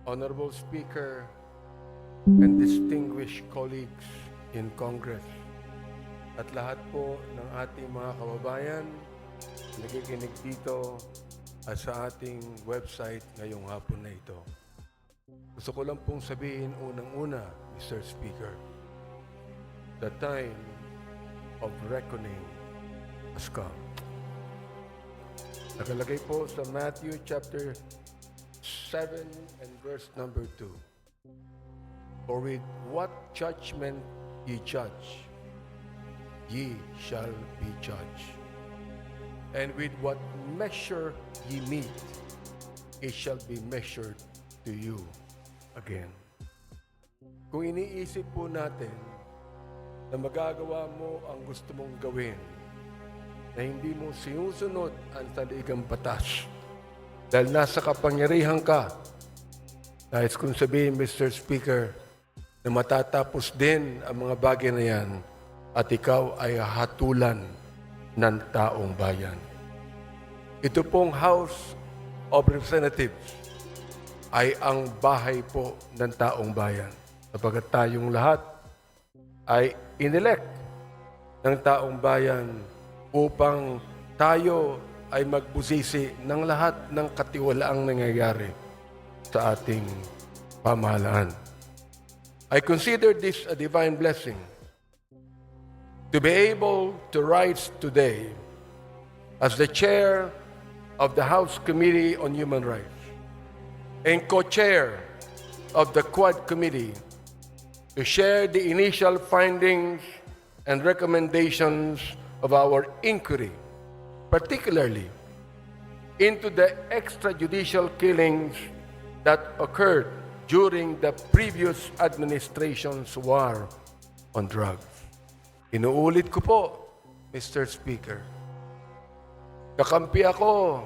Honorable Speaker, and distinguished colleagues in Congress, at lahat po ng ating mga kababayan na nakikinig dito at sa ating website ngayong hapon na ito. Gusto ko lang pong sabihin unang-una, Mr. Speaker, the time of reckoning has come. Nakalagay po sa Matthew chapter 7 and verse number 2. For with what judgment ye judge, ye shall be judged. And with what measure ye meet, it shall be measured to you again. Kung iniisip po natin na magagawa mo ang gusto mong gawin, na hindi mo sinusunod ang saligang batas, dahil nasa kapangyarihan ka, nais kong sabihin, Mr. Speaker, na matatapos din ang mga bagay na yan at ikaw ay hatulan ng taong bayan. Ito pong House of Representatives ay ang bahay po ng taong bayan. Sapagkat tayong lahat ay inelect ng taong bayan upang tayo ay magbusisi ng lahat ng katiwalaang nangyayari sa ating pamahalaan. I consider this a divine blessing to be able to rise today as the chair of the House Committee on Human Rights and co-chair of the Quad Committee to share the initial findings and recommendations of our inquiry, particularly into the extrajudicial killings that occurred during the previous administration's war on drugs. Inuulit ko po, Mr. Speaker, kakampi ako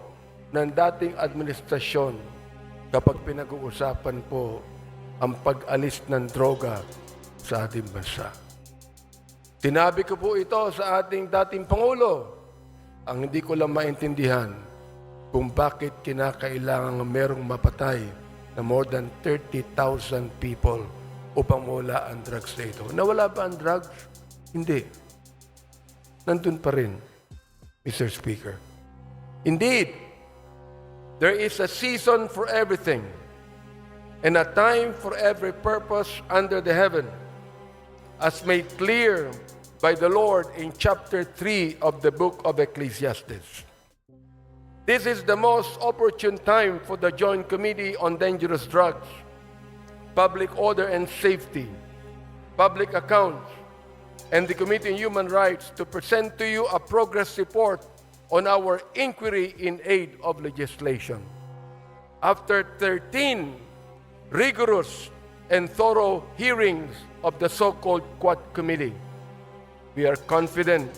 ng dating administrasyon kapag pinag-uusapan po ang pag-alis ng droga sa ating bansa. Sinabi ko po ito sa ating dating Pangulo. Ang hindi ko lang maintindihan kung bakit kinakailangan merong mapatay na more than 30,000 people upang mawala ang drugs na ito. Nawala ba ang drugs? Hindi. Nandun pa rin, Mr. Speaker. Indeed, there is a season for everything and a time for every purpose under the heaven, as made clear by the Lord in chapter 3 of the book of Ecclesiastes. This is the most opportune time for the Joint Committee on Dangerous Drugs, Public Order and Safety, Public Accounts, and the Committee on Human Rights to present to you a progress report on our inquiry in aid of legislation. After 13 rigorous and thorough hearings of the so-called Quad Committee, we are confident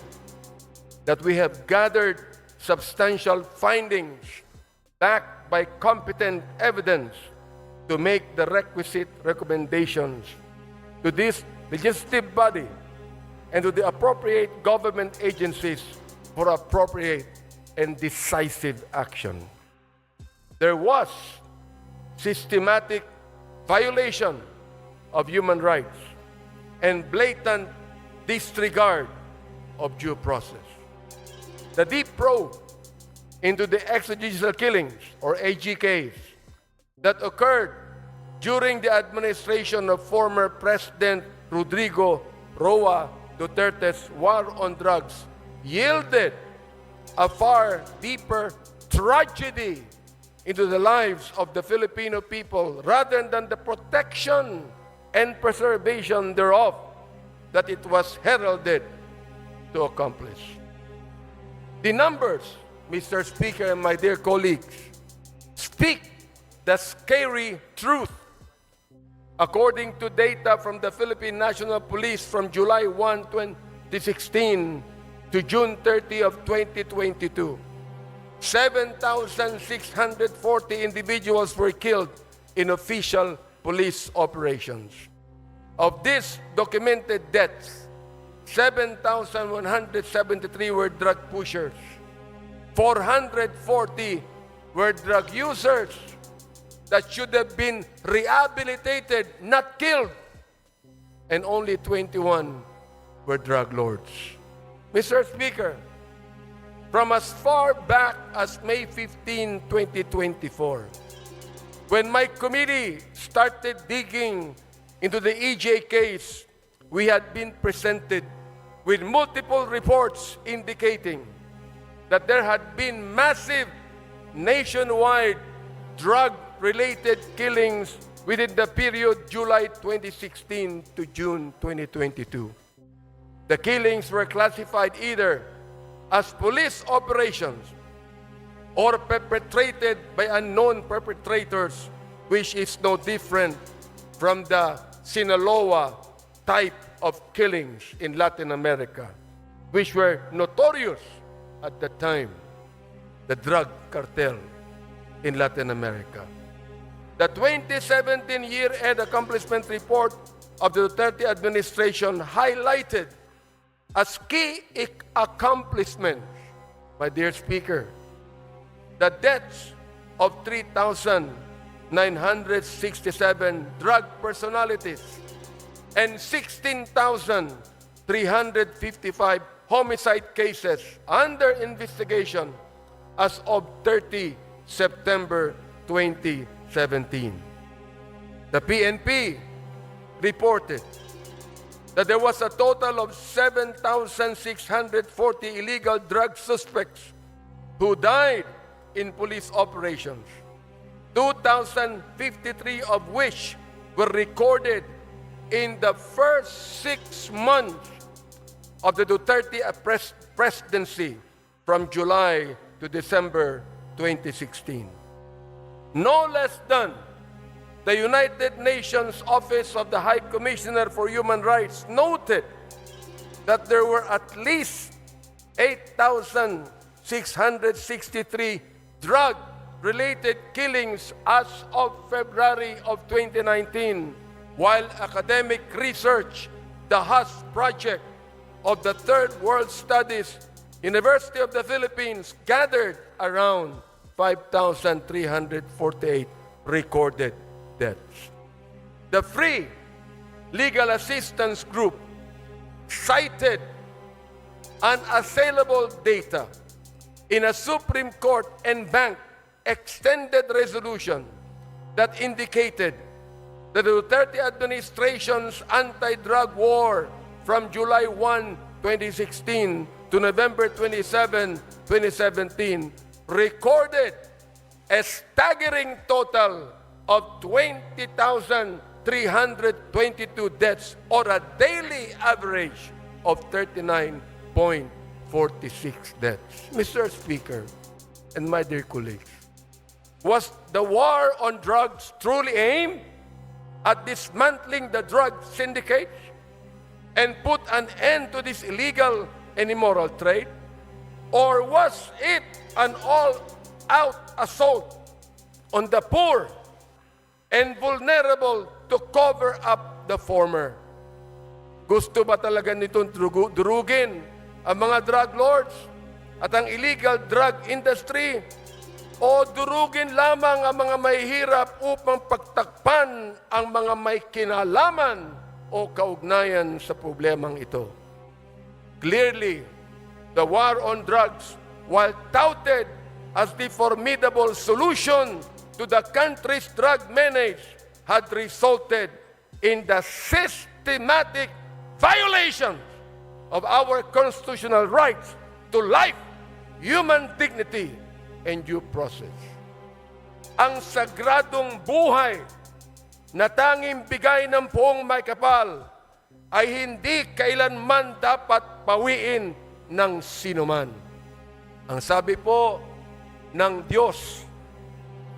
that we have gathered substantial findings backed by competent evidence to make the requisite recommendations to this legislative body and to the appropriate government agencies for appropriate and decisive action. There was systematic violation of human rights and blatant disregard of due process. The deep probe into the extrajudicial killings, or AGKs, that occurred during the administration of former President Rodrigo Roa Duterte's war on drugs yielded a far deeper tragedy into the lives of the Filipino people rather than the protection and preservation thereof that it was heralded to accomplish. The numbers, Mr. Speaker and my dear colleagues, speak the scary truth. According to data from the Philippine National Police from July 1, 2016 to June 30 of 2022, 7,640 individuals were killed in official police operations. Of these documented deaths, 7,173 were drug pushers, 440 were drug users, that should have been rehabilitated, not killed. And only 21 were drug lords. Mr. Speaker, from as far back as May 15, 2024, when my committee started digging into the EJ case, we had been presented with multiple reports indicating that there had been massive nationwide drug-related killings within the period July 2016 to June 2022. The killings were classified either as police operations or perpetrated by unknown perpetrators, which is no different from the Sinaloa type of killings in Latin America, which were notorious at the time, the drug cartel in Latin America. The 2017 year-end accomplishment report of the Duterte administration highlighted as key accomplishments, my dear Speaker, the deaths of 3,967 drug personalities and 16,355 homicide cases under investigation as of 30 September 2017. The PNP reported that there was a total of 7,640 illegal drug suspects who died in police operations, 2,053 of which were recorded in the first 6 months of the Duterte presidency from July to December 2016. No less than the United Nations Office of the High Commissioner for Human Rights noted that there were at least 8,663 drug-related killings as of February of 2019, while academic research, the HUS project of the Third World Studies, University of the Philippines, gathered around 5,348 recorded deaths. The Free Legal Assistance Group cited unassailable data in a Supreme Court and bank extended resolution that indicated that the Duterte administration's anti-drug war from July 1, 2016 to November 27, 2017 recorded a staggering total of 20,322 deaths, or a daily average of 39.46 deaths. Mr. Speaker and my dear colleagues, was the war on drugs truly aimed at dismantling the drug syndicates and put an end to this illegal and immoral trade? Or was it an all-out assault on the poor and vulnerable to cover up the former? Gusto ba talaga nitong durugin ang mga drug lords at ang illegal drug industry? O durugin lamang ang mga mahihirap upang pagtakpan ang mga may kinalaman o kaugnayan sa problemang ito? Clearly, the war on drugs, while touted as the formidable solution to the country's drug menace, had resulted in the systematic violation of our constitutional rights to life, human dignity, and due process. Ang sagradong buhay na tanging bigay ng poong may kapal ay hindi kailanman dapat pawiin ng sinuman. Ang sabi po ng Diyos,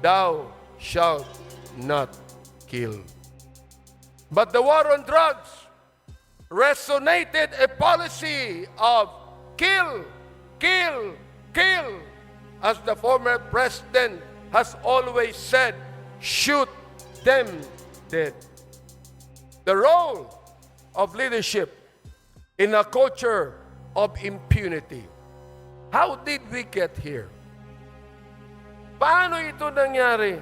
"Thou shalt not kill." But the war on drugs resonated a policy of kill, kill, kill. As the former president has always said, shoot them dead. The role of leadership in a culture of impunity. How did we get here? Paano ito nangyari?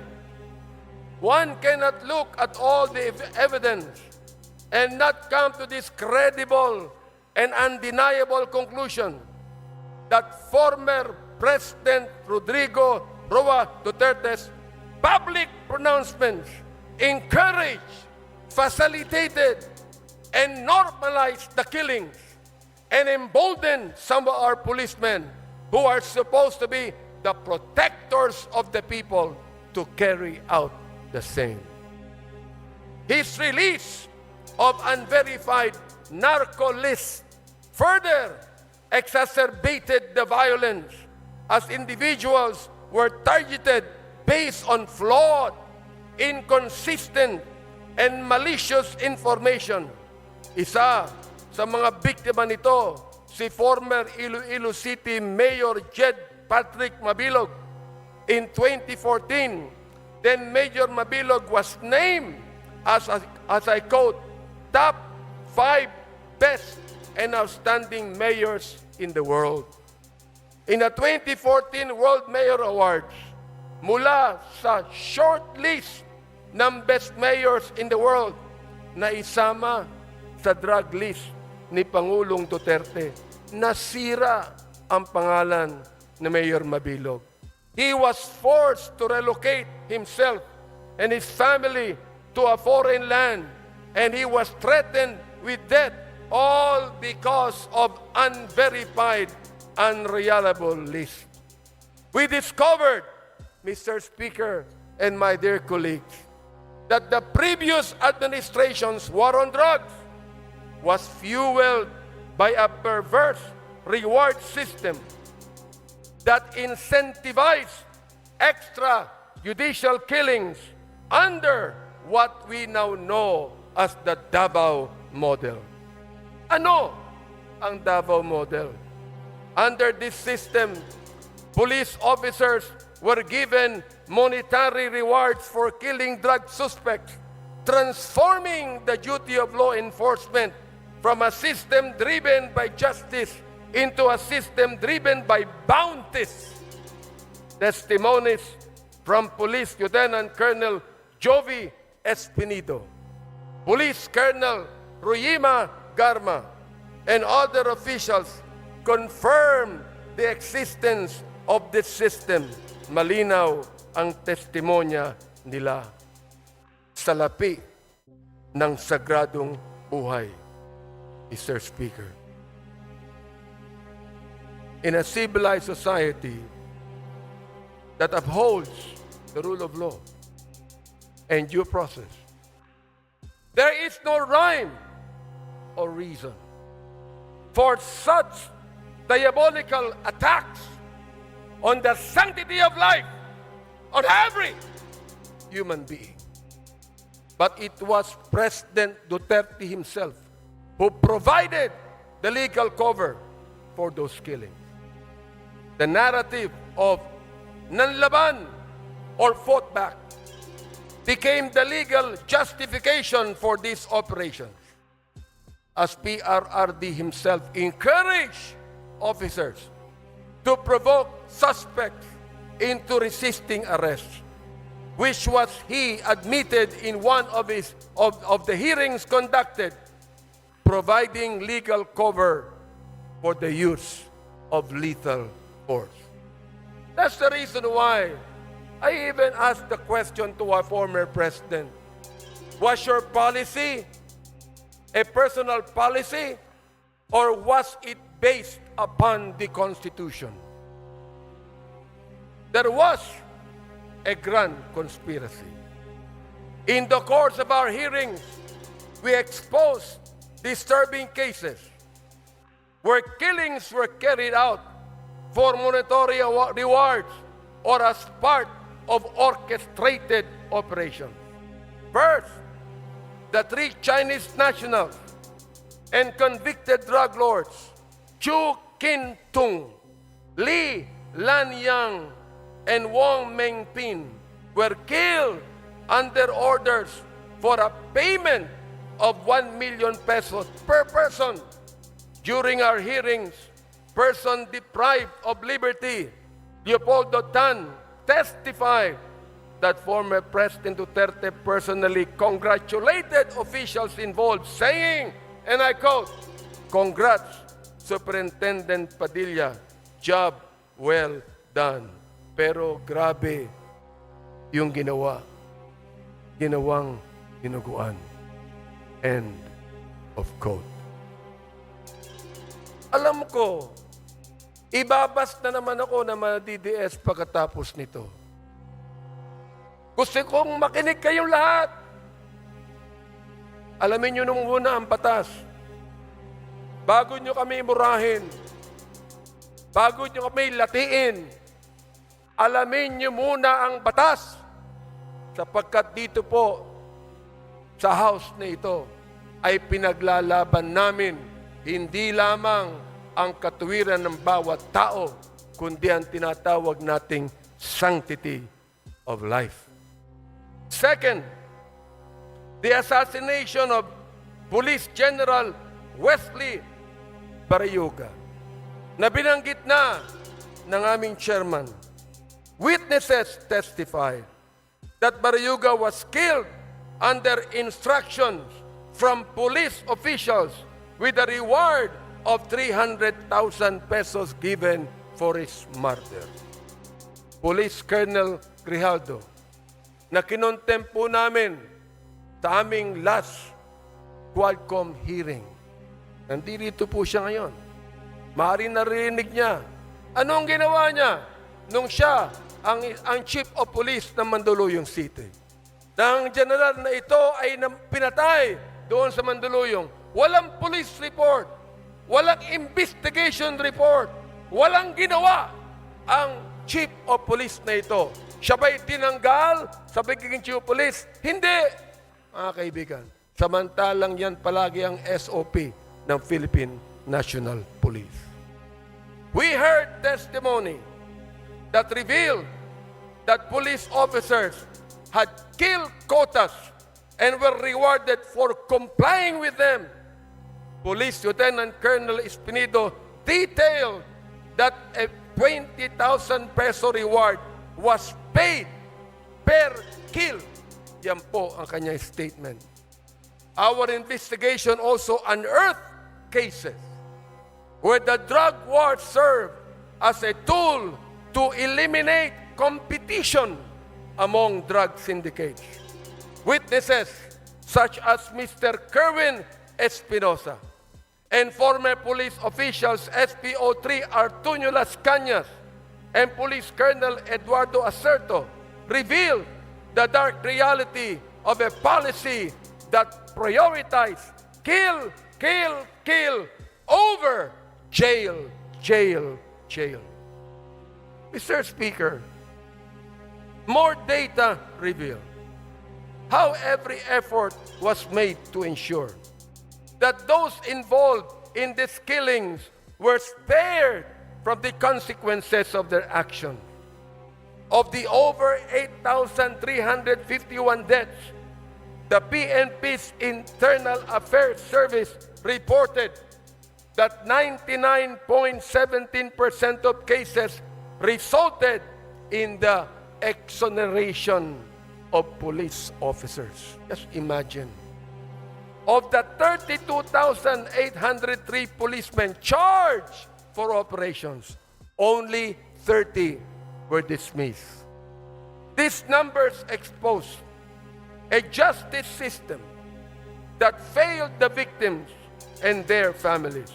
one cannot look at all the evidence and not come to this credible and undeniable conclusion that former President Rodrigo Roa Duterte's public pronouncements encouraged, facilitated, and normalized the killings and emboldened some of our policemen who are supposed to be the protectors of the people to carry out the same. His release of unverified narco lists further exacerbated the violence as individuals were targeted based on flawed, inconsistent, and malicious information. Isa sa mga biktima nito, si former Iloilo City Mayor Jed Patrick Mabilog. In 2014, then Mayor Mabilog was named as I quote, top 5 best and outstanding mayors in the world. In the 2014 World Mayor Awards, mula sa short list ng best mayors in the world na isama sa drug list ni Pangulong Duterte, nasira ang pangalan ni Mayor Mabilog. He was forced to relocate himself and his family to a foreign land, and he was threatened with death, all because of unverified, unreliable list. We discovered, Mr. Speaker and my dear colleagues, that the previous administration's war on drugs was fueled by a perverse reward system that incentivized extrajudicial killings under what we now know as the Davao model. Ano ang Davao model? Under this system, police officers were given monetary rewards for killing drug suspects, transforming the duty of law enforcement from a system driven by justice into a system driven by bounties. Testimonies from Police Lieutenant Colonel Jovi Espinido, Police Colonel Ruyima Garma, and other officials confirm the existence of this system. Malinaw ang testimonya nila. Salapi ng sagradong buhay, Mr. Speaker. In a civilized society that upholds the rule of law and due process, there is no rhyme or reason for such diabolical attacks on the sanctity of life on every human being. But it was President Duterte himself who provided the legal cover for those killings. The narrative of nanlaban or fought back became the legal justification for these operations, as PRRD himself encouraged officers to provoke suspects into resisting arrest, which was he admitted in one of the hearings conducted, providing legal cover for the use of lethal force. That's the reason why I even asked the question to our former president, was your policy a personal policy, or was it based upon the Constitution? There was a grand conspiracy. In the course of our hearings, we exposed disturbing cases where killings were carried out for monetary rewards or as part of orchestrated operations. First, the 3 Chinese nationals and convicted drug lords Chu Kin-tung, Li Lanyang, and Wong Mengpin were killed under orders for a payment of 1 million pesos per person. During our hearings, person deprived of liberty, Leopoldo Tan, testified that former President Duterte personally congratulated officials involved, saying, and I quote, "Congrats, Superintendent Padilla, job well done." Pero grabe yung ginawang dinuguan. End of quote. Alam ko, ibabas na naman ako na ma-DDS pagkatapos nito. Gusto kong makinig kayong lahat. Alamin nyo nung una ang batas. Bago nyo kami murahin, bago nyo kami latiin, alamin nyo muna ang batas. Sapagkat dito po, sa house na ito, ay pinaglalaban namin hindi lamang ang katuwiran ng bawat tao, kundi ang tinatawag nating sanctity of life. Second, the assassination of Police General Wesley Barayuga, na binanggit na ng aming chairman. Witnesses testify that Barayuga was killed under instructions from police officials with a reward of 300,000 pesos given for his murder. Police Colonel Grijaldo, na kinontempo namin sa aming last Quadcom hearing. Nandito po siya ngayon. Maaaring narinig niya. Anong ginawa niya nung siya ang Chief of Police ng Mandaluyong City? Nang general na ito ay pinatay doon sa Mandaluyong, walang police report, walang investigation report, walang ginawa ang Chief of Police na ito. Siya ba'y tinanggal sa pagiging Chief of Police? Hindi, mga kaibigan. Samantalang yan palagi ang SOP ng Philippine National Police. We heard testimony that revealed that police officers had killed quotas and were rewarded for complying with them. Police Lieutenant Colonel Espinido detailed that a 20,000 peso reward was paid per kill. Yan po ang kanyang statement. Our investigation also unearthed cases where the drug war served as a tool to eliminate competition among drug syndicates. Witnesses such as Mr. Kerwin Espinosa and former police officials SPO3 Artunio Las Cañas and Police Colonel Eduardo Acerto revealed the dark reality of a policy that prioritized kill, kill, kill over jail, jail, jail. Mr. Speaker, more data reveal how every effort was made to ensure that those involved in these killings were spared from the consequences of their action. Of the over 8,351 deaths, the PNP's Internal Affairs Service reported that 99.17% of cases resulted in the exoneration of police officers. Just imagine. Of the 32,803 policemen charged for operations, only 30 were dismissed. These numbers expose a justice system that failed the victims and their families.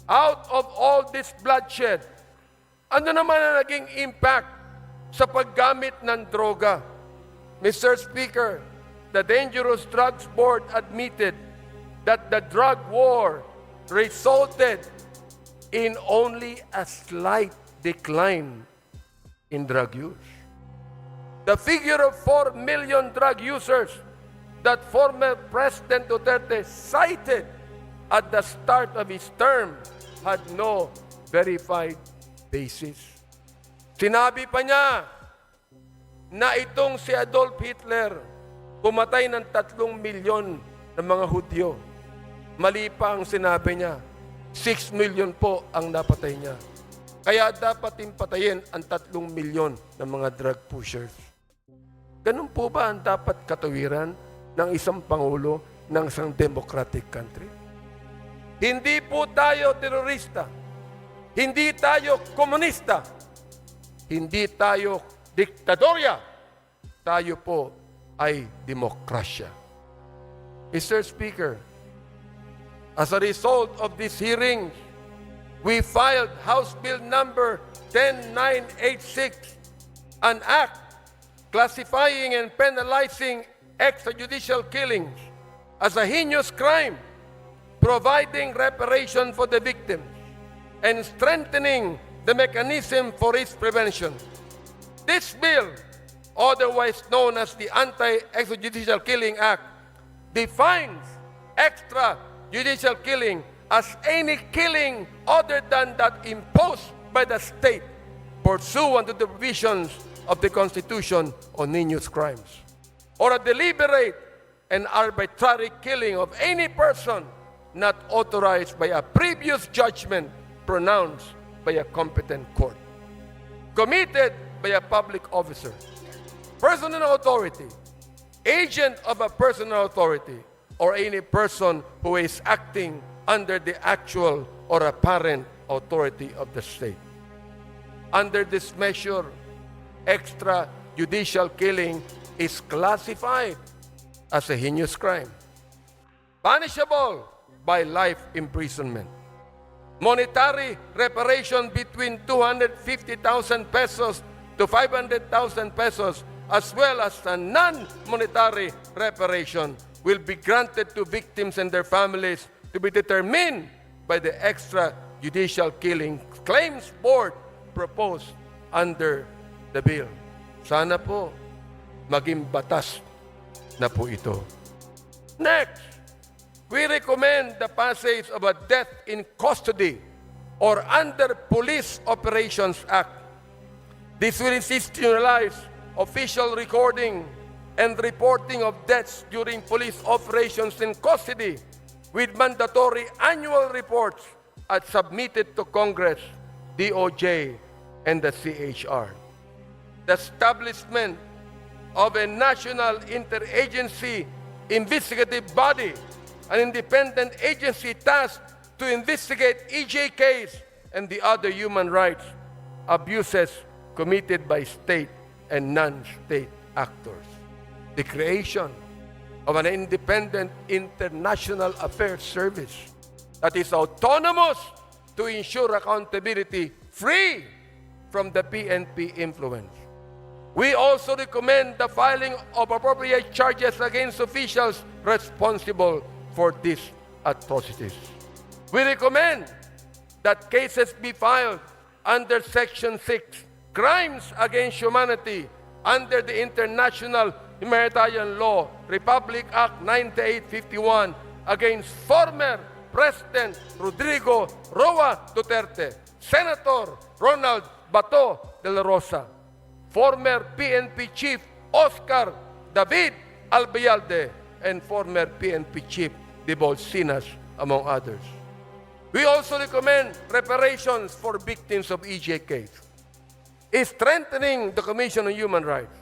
Out of all this bloodshed, ano naman ang naging impact sa paggamit ng droga? Mr. Speaker, the Dangerous Drugs Board admitted that the drug war resulted in only a slight decline in drug use. The figure of 4 million drug users that former President Duterte cited at the start of his term had no verified basis. Sinabi pa niya na itong si Adolf Hitler pumatay ng 3 milyon ng mga Hudyo. Mali pa ang sinabi niya. 6 million po ang napatay niya. Kaya dapat patayin ang 3 milyon ng mga drug pushers. Ganun po ba ang dapat katuwiran ng isang Pangulo ng isang democratic country? Hindi po tayo terorista. Hindi tayo komunista. Hindi tayo diktadorya. Tayo po ay demokrasya. Mr. Speaker, as a result of this hearing, we filed House Bill number 10986, an act classifying and penalizing extrajudicial killings as a heinous crime, providing reparation for the victims, and strengthening the mechanism for its prevention. This bill, otherwise known as the Anti-Extrajudicial Killing Act, defines extrajudicial killing as any killing other than that imposed by the state pursuant to the provisions of the Constitution on heinous crimes, or a deliberate and arbitrary killing of any person not authorized by a previous judgment pronounced by a competent court, committed by a public officer, personal authority, agent of a personal authority, or any person who is acting under the actual or apparent authority of the state. Under this measure, extrajudicial killing is classified as a heinous crime, punishable by life imprisonment, monetary reparation between 250,000 pesos to 500,000 pesos, as well as a non-monetary reparation will be granted to victims and their families to be determined by the extrajudicial killing claims board proposed under the bill. Sana po maging batas na po ito. Next, we recommend the passage of a death in custody or under Police Operations Act. This will institutionalize official recording and reporting of deaths during police operations in custody with mandatory annual reports as submitted to Congress, DOJ, and the CHR. The establishment of a national interagency investigative body, an independent agency tasked to investigate EJKs and the other human rights abuses committed by state and non-state actors. The creation of an independent international affairs service that is autonomous to ensure accountability free from the PNP influence. We also recommend the filing of appropriate charges against officials responsible for these atrocities. We recommend that cases be filed under Section 6, Crimes Against Humanity, under the International Humanitarian Law, Republic Act 9851, against former President Rodrigo Roa Duterte, Senator Ronald Bato de la Rosa, former PNP Chief Oscar David Albayalde, and former PNP Chief De Bolsinas, among others. We also recommend reparations for victims of EJKs, strengthening the Commission on Human Rights,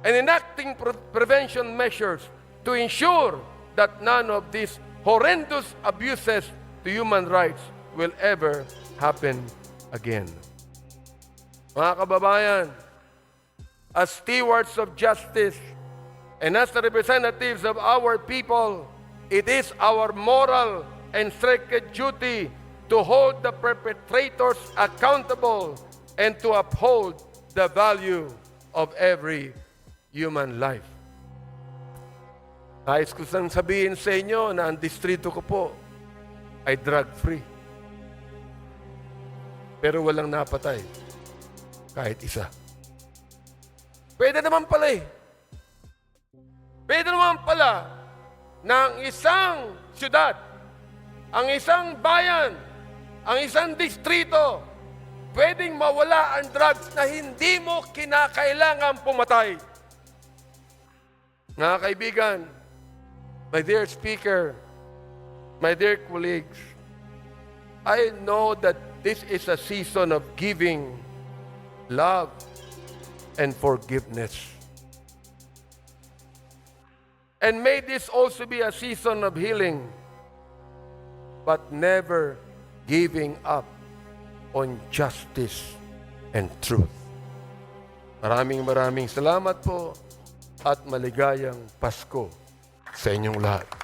and enacting prevention measures to ensure that none of these horrendous abuses to human rights will ever happen again. Mga kababayan, as stewards of justice and as the representatives of our people, it is our moral and sacred duty to hold the perpetrators accountable and to uphold the value of every human life. Nais ko sang sabihin sa inyo na ang distrito ko po ay drug-free. Pero walang napatay. Kahit isa. Pwede naman pala eh. Pwede naman pala na ang isang syudad, ang isang bayan, ang isang distrito, pwedeng mawala ang drugs na hindi mo kinakailangan pumatay. Mga kaibigan, my dear speaker, my dear colleagues, I know that this is a season of giving, love, and forgiveness. And may this also be a season of healing, but never giving up on justice and truth. Maraming salamat po at maligayang Pasko sa inyong lahat.